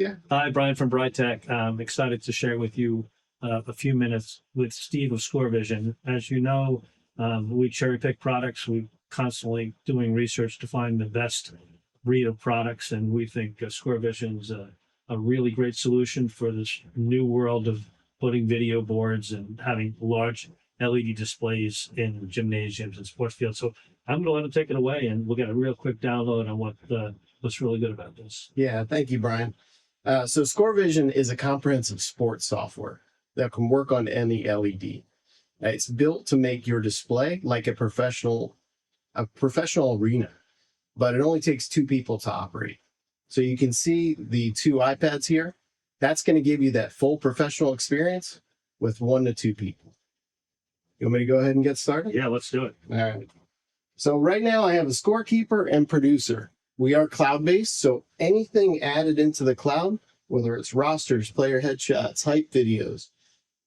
Yeah. Hi, Brian from Bri-Tech. I'm excited to share with you a few minutes with Steve of ScoreVision. As you know, we cherry pick products. We're constantly doing research to find the best breed of products, and we think ScoreVision is a really great solution for this new world of putting video boards and having large LED displays in gymnasiums and sports fields. So I'm going to let him take it away, and we'll get a real quick download on what's really good about this. Yeah, thank you, Brian. So ScoreVision is a comprehensive sports software that can work on any LED. It's built to make your display like a professional arena, but it only takes two people to operate. So you can see the two iPads here. That's going to give you that full professional experience with 1 to 2 people. You want me to go ahead and get started? Yeah, let's do it. All right. So right now I have a scorekeeper and producer. We are cloud-based, so anything added into the cloud, whether it's rosters, player headshots, hype videos,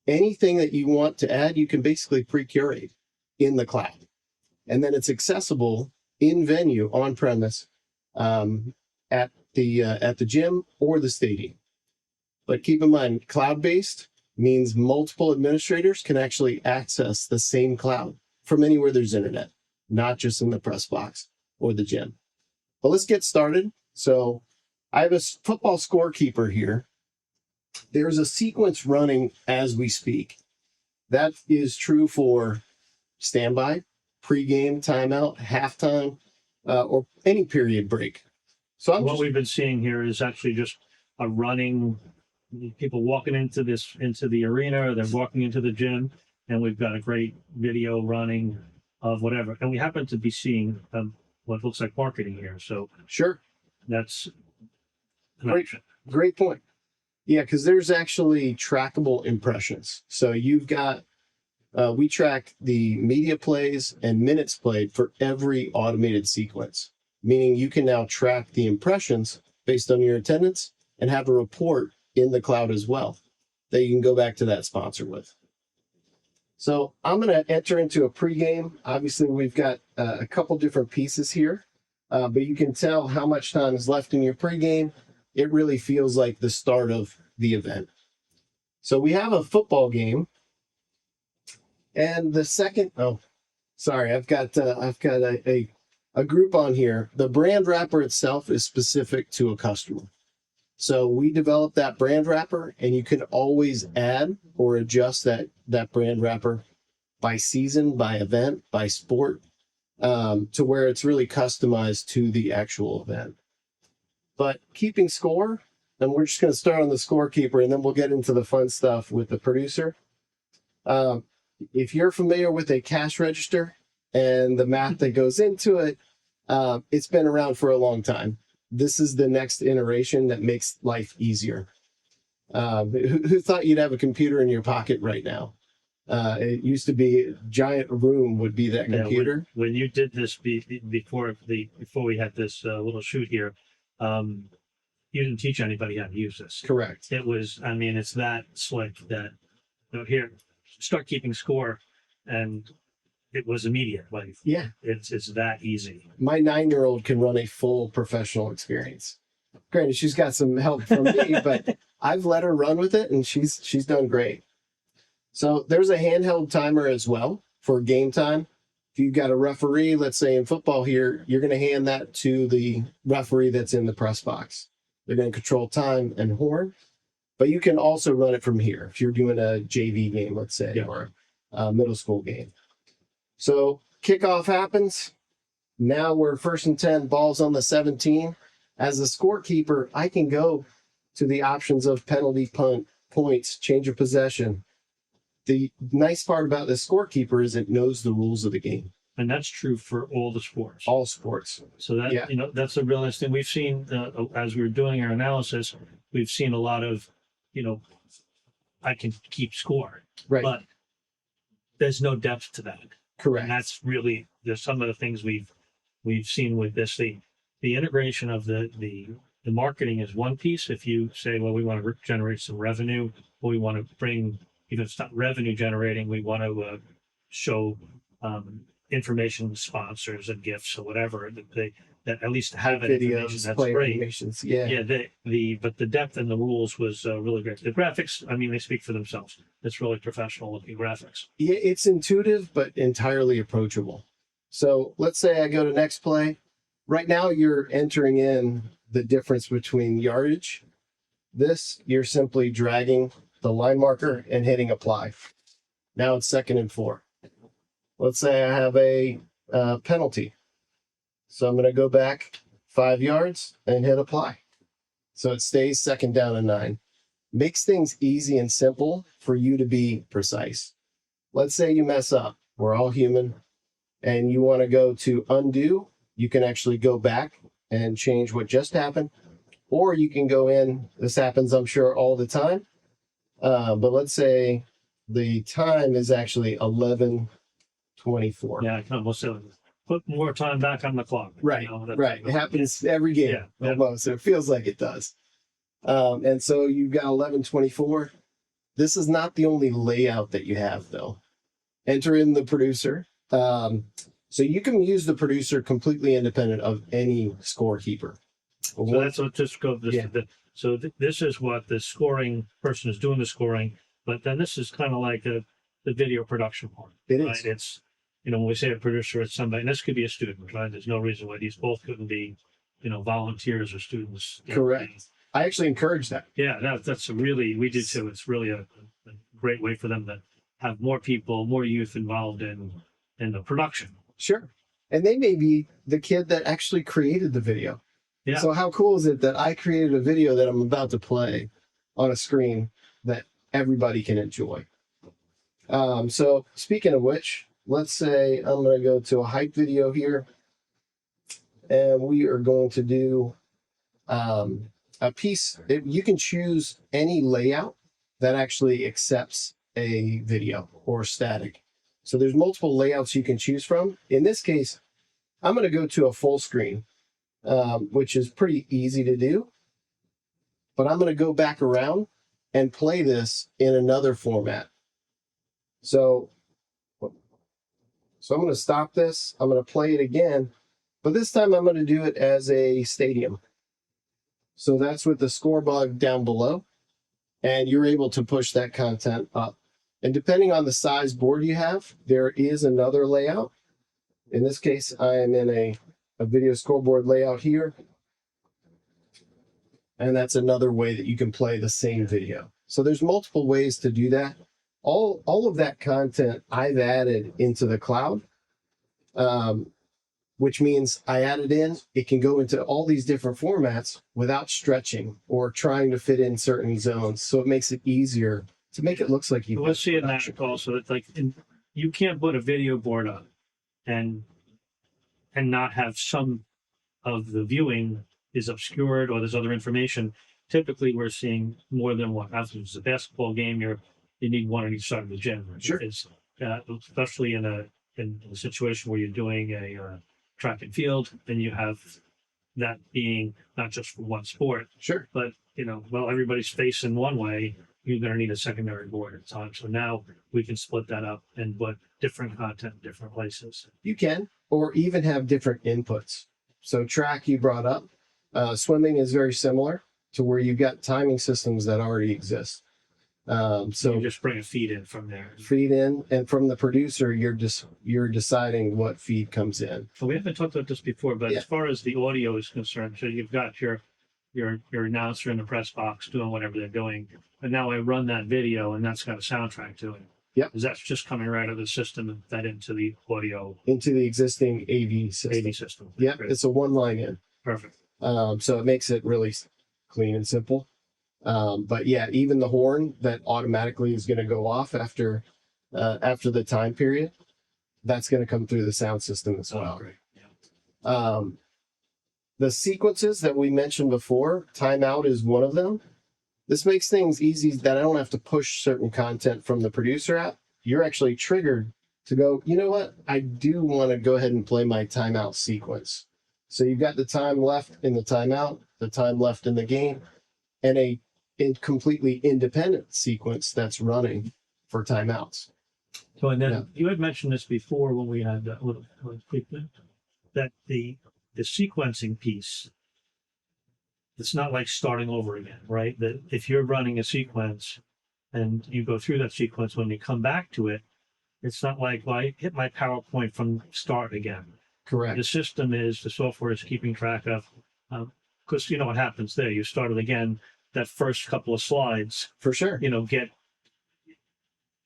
anything that you want to add, you can basically pre-curate in the cloud. And then it's accessible in venue, on premise, at the gym or the stadium. But keep in mind, cloud-based means multiple administrators can actually access the same cloud from anywhere there's internet, not just in the press box or the gym. But let's get started. So I have a football scorekeeper here. There's a sequence running as we speak. That is true for standby, pregame, timeout, halftime, or any period break. So what we've been seeing here is actually just a running, people walking into the arena, or they're walking into the gym, and we've got a great video running of whatever. And we happen to be seeing what looks like marketing here. So sure, that's great point. Yeah, because there's actually trackable impressions. So you've got, we track the media plays and minutes played for every automated sequence, meaning you can now track the impressions based on your attendance and have a report in the cloud as well that you can go back to that sponsor with. So I'm going to enter into a pregame. Obviously, we've got a couple different pieces here, but you can tell how much time is left in your pregame. It really feels like the start of the event. So we have a football game, and the second, I've got a group on here. The brand wrapper itself is specific to a customer. So we developed that brand wrapper, and you can always add or adjust that brand wrapper by season, by event, by sport, to where it's really customized to the actual event. But keeping score, and we're just going to start on the scorekeeper, and then we'll get into the fun stuff with the producer. If you're familiar with a cash register and the math that goes into it, it's been around for a long time. This is the next iteration that makes life easier. Who thought you'd have a computer in your pocket right now? It used to be a giant room would be that computer. When you did this before we had this little shoot here, you didn't teach anybody how to use this. Correct. It was, I mean, it's that slick that, here, start keeping score, and it was immediate. Like, yeah, it's that easy. My 9-year-old can run a full professional experience. Granted, she's got some help from me, but I've let her run with it, and she's done great. So there's a handheld timer as well for game time. If you've got a referee, let's say in football here, you're going to hand that to the referee that's in the press box. They're going to control time and horn, but you can also run it from here if you're doing a JV game, let's say, yeah, or a middle school game. So kickoff happens. Now we're 1st and 10, balls on the 17. As a scorekeeper, I can go to the options of penalty, punt, points, change of possession. The nice part about this scorekeeper is it knows the rules of the game. And that's true for all the sports. All sports. So that, yeah, that's a real nice thing. We've seen, as we were doing our analysis, we've seen a lot of, I can keep score. Right. But there's no depth to that. Correct. And that's really, there's some of the things we've seen with this. The integration of the marketing is one piece. If you say, well, we want to generate some revenue, or we want to bring, even if it's not revenue generating, we want to show information, sponsors and gifts or whatever. that at least have that information. Videos, That's play great. animations. Yeah. Yeah, but the depth and the rules was really great. The graphics, I mean, they speak for themselves. It's really professional looking graphics. Yeah, it's intuitive but entirely approachable. So let's say I go to next play. Right now you're entering in the difference between yardage. This, you're simply dragging the line marker and hitting apply. Now it's 2nd and 4. Let's say I have a penalty. So I'm going to go back 5 yards and hit apply. So it stays 2nd down and 9. Makes things easy and simple for you to be precise. Let's say you mess up. We're all human. And you want to go to undo. You can actually go back and change what just happened. Or you can go in. This happens, I'm sure, all the time. But let's say the time is actually 11:24. Yeah, I can almost say, put more time back on the clock. Right, You know, right. It happens every game, Yeah. almost. It feels like it does. And so you've got 11:24. This is not the only layout that you have, though. Enter in the producer. So you can use the producer completely independent of any scorekeeper. So that's what just go. This is what the scoring person is doing the scoring, but then this is kind of like the video production part. It Right? is. It's, you know, when we say a producer, it's somebody, and this could be a student, right? There's no reason why these both couldn't be, you know, volunteers or students. Correct. I actually encourage that. Yeah, that's a really, we do too. It's really a great way for them to have more people, more youth involved in the production. Sure. And they may be the kid that actually created the video. Yeah. So how cool is it that I created a video that I'm about to play on a screen that everybody can enjoy? So speaking of which, let's say I'm going to go to a hype video here, and we are going to do a piece. You can choose any layout that actually accepts a video or static. So there's multiple layouts you can choose from. In this case, I'm going to go to a full screen, which is pretty easy to do. But I'm going to go back around and play this in another format. So I'm going to stop this. I'm going to play it again. But this time I'm going to do it as a stadium. So that's with the score bug down below. And you're able to push that content up. And depending on the size board you have, there is another layout. In this case, I am in a video scoreboard layout here. And that's another way that you can play the same video. So there's multiple ways to do that. All of that content I've added into the cloud, which means I added in, it can go into all these different formats without stretching or trying to fit in certain zones. So it makes it easier to make it look like you. Let's see in that also. It's like you can't put a video board up and not have some of the viewing is obscured or there's other information. Typically, we're seeing more than one. After it's a basketball game, you need one on each side of the gym. Sure. It's, especially in a situation where you're doing a track and field, and you have that being not just for one sport. Sure. But everybody's facing one way. You're going to need a secondary board at the time. So now we can split that up and put different content in different places. You can, or even have different inputs. So track you brought up. Swimming is very similar to where you've got timing systems that already exist. So you just bring a feed in from there. Feed in, and from the producer, you're deciding what feed comes in. So we haven't talked about this before, but as far as the audio is concerned, so you've got your announcer in the press box doing whatever they're doing, and now I run that video, and that's got a soundtrack to it. Yep. Is that just coming right out of the system and fed into the audio? Into the existing AV system. AV system. Yep, Great. it's a one line in. Perfect. So it makes it really clean and simple. But yeah, even the horn that automatically is going to go off after the time period, that's going to come through the sound system as well. Great. Yeah. The sequences that we mentioned before, timeout is one of them. This makes things easy that I don't have to push certain content from the producer app. You're actually triggered to go, you know what? I do want to go ahead and play my timeout sequence. So you've got the time left in the timeout, the time left in the game, and a completely independent sequence that's running for timeouts. So, and then you had mentioned this before when we had that the the sequencing piece, it's not like starting over again, right? That if you're running a sequence and you go through that sequence, when you come back to it, it's not like, well, I hit my PowerPoint from start again. Correct. The software is keeping track of, because you know what happens there. You started again, that first couple of slides, For sure.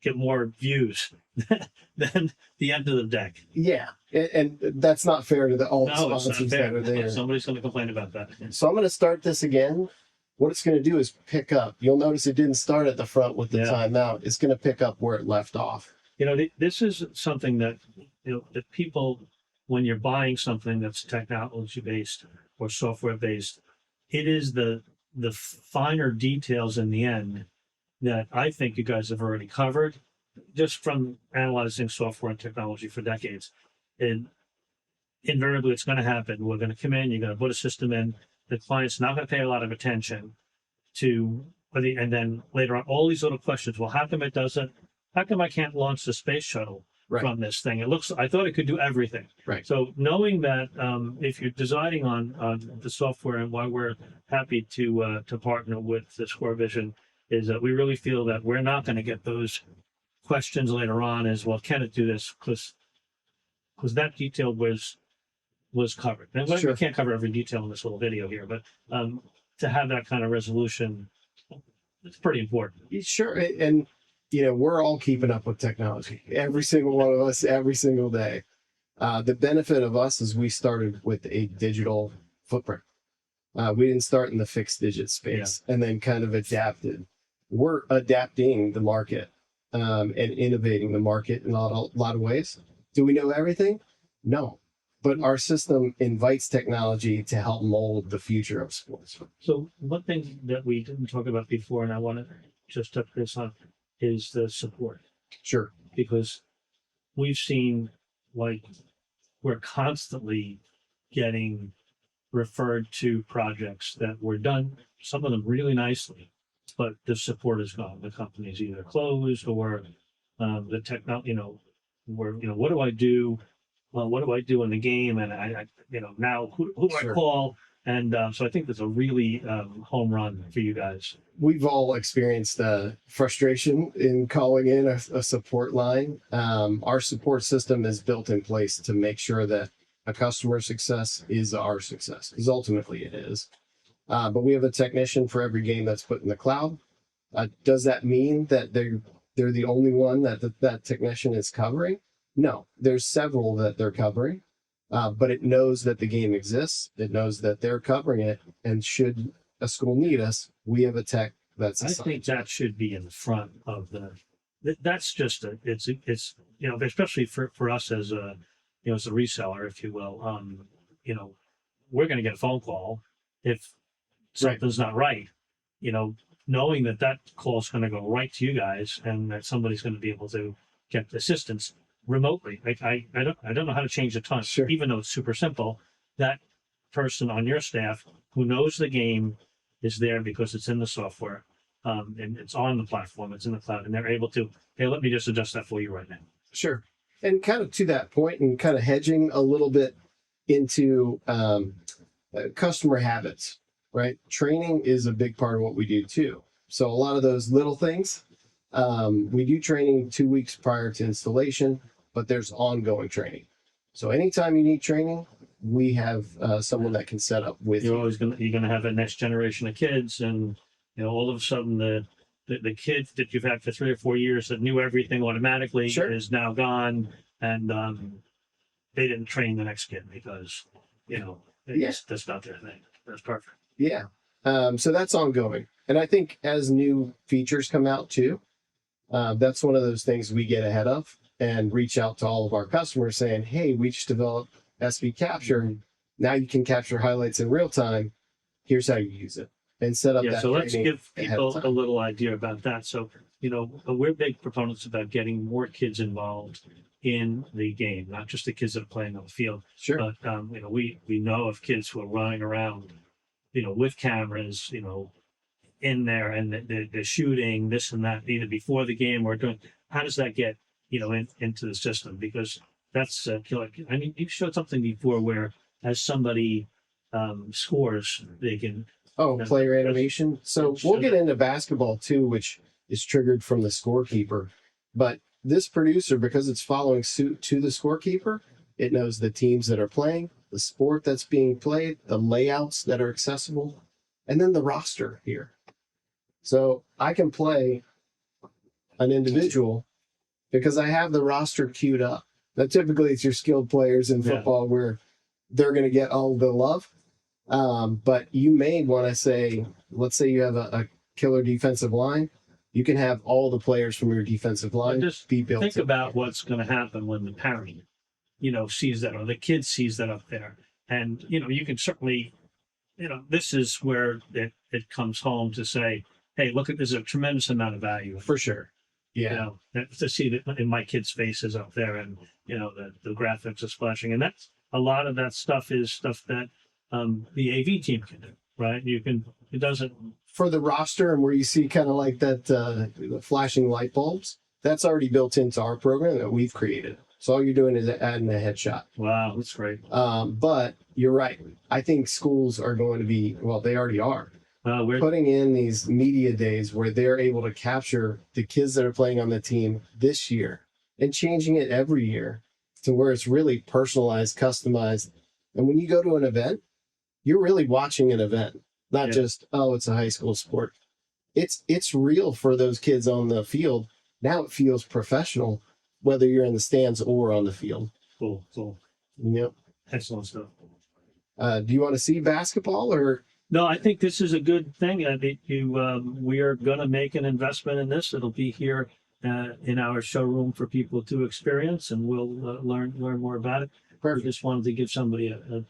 Get more views than the end of the deck. Yeah. And that's not fair to all the No, it's not sponsors fair. that are there. Somebody's going to complain about that. So I'm going to start this again. What it's going to do is pick up. You'll notice it didn't start at the front with the timeout. It's going to pick up where it left off. This is something that, that people, when you're buying something that's technology based or software based, it is the finer details in the end that I think you guys have already covered just from analyzing software and technology for decades. And invariably it's going to happen. We're going to come in, you're going to put a system in, the client's not going to pay a lot of attention to, and then later on, all these little questions. Well, how come it doesn't? How come I can't launch the space shuttle from this thing? I thought it could do everything. Right. So knowing that, if you're designing on the software, and why we're happy to partner with the ScoreVision, is that we really feel that we're not going to get those questions later on as, well, can it do this? Because that detail was covered. And we can't cover every detail in this little video here, but to have that kind of resolution, it's pretty important. Sure. And, we're all keeping up with technology. Every single one of us, every single day. The benefit of us is we started with a digital footprint. We didn't start in the fixed digit space and then kind of adapted. We're adapting the market and innovating the market in a lot of ways. Do we know everything? No. But our system invites technology to help mold the future of sports. So one thing that we didn't talk about before, and I want to just touch this on, is the support. Sure. Because we've seen, like, we're constantly getting referred to projects that were done, some of them really nicely, but the support is gone. The company's either closed or the technology, what do I do? Well, what do I do in the game? And I now who do I call? And so I think that's a really home run for you guys. We've all experienced frustration in calling in a support line. Our support system is built in place to make sure that a customer success is our success, because ultimately it is. But we have a technician for every game that's put in the cloud. Does that mean that they're the only one that technician is covering? No, there's several that they're covering, but it knows that the game exists. It knows that they're covering it, and should a school need us, we have a tech that's assigned. I think that should be in the front of that's just it's especially for us as a as a reseller, if you will. We're going to get a phone call if something's not right. Knowing that call is going to go right to you guys, and that somebody's going to be able to get assistance remotely. Like I don't know how to change the time, even though it's super simple. That person on your staff who knows the game is there because it's in the software, and it's on the platform, it's in the cloud, and they're able to, hey, let me just adjust that for you right now. Sure. And kind of to that point, and kind of hedging a little bit into customer habits, right? Training is a big part of what we do too. So a lot of those little things, we do training 2 weeks prior to installation, but there's ongoing training. So anytime you need training, we have someone that can set up with you. You're gonna have a next generation of kids, and all of a sudden the kids that you've had for 3 or 4 years that knew everything automatically is now gone, and they didn't train the next kid because that's not their thing. That's perfect. Yeah. So that's ongoing, and I think as new features come out too, that's one of those things we get ahead of and reach out to all of our customers saying, hey, we just developed SB Capture. Now you can capture highlights in real time. Here's how you use it, and set up that. So let's give people a little idea about that. So, we're big proponents about getting more kids involved in the game, not just the kids that are playing on the field. Sure. But, we know of kids who are running around, with cameras, in there, and they're shooting this and that either before the game or doing. How does that get, into the system? Because that's, you showed something before where as somebody scores, they can. Oh, Yeah. player animation. So That's- we'll get into basketball too, which is triggered from the scorekeeper. But this producer, because it's following suit to the scorekeeper, it knows the teams that are playing, the sport that's being played, the layouts that are accessible, and then the roster here. So I can play an individual because I have the roster queued up. Now, typically, it's your skilled players in Yeah. football where they're going to get all the love. But you may want to say, let's say you have a killer defensive line, you can have all the players from your defensive line just be built. Think in. about what's going to happen when the parent, sees that, or the kid sees that up there. And, you can certainly, this is where it comes home to say, hey, look, there's a tremendous amount of value. For sure. Yeah. To see that in my kids' faces up there, and, the graphics are splashing. And that's a lot of that stuff is stuff that the AV team can do, right? It doesn't. For the roster and where you see kind of like that the flashing light bulbs, that's already built into our program that we've created. So all you're doing is adding a headshot. Wow, that's great. But you're right. I think schools are going to be, well, they already are, We're putting in these media days where they're able to capture the kids that are playing on the team this year and changing it every year to where it's really personalized, customized. And when you go to an event, you're really watching an event, not Yeah. just, oh, it's a high school sport. It's real for those kids on the field. Now it feels professional, whether you're in the stands or on the field. cool. Yep. Excellent stuff. Do you want to see basketball or? No, I think this is a good thing. I think we are going to make an investment in this. It'll be here in our showroom for people to experience, and we'll learn more about it. We just wanted to give somebody a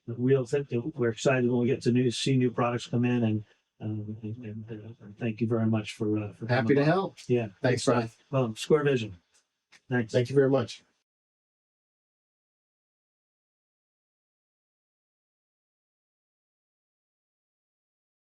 real thing. We're excited when we get to see new products come in, and thank you very much for Happy to coming on. help. Yeah, Thanks, Brian. Well, ScoreVision. Thanks. Thank you very much.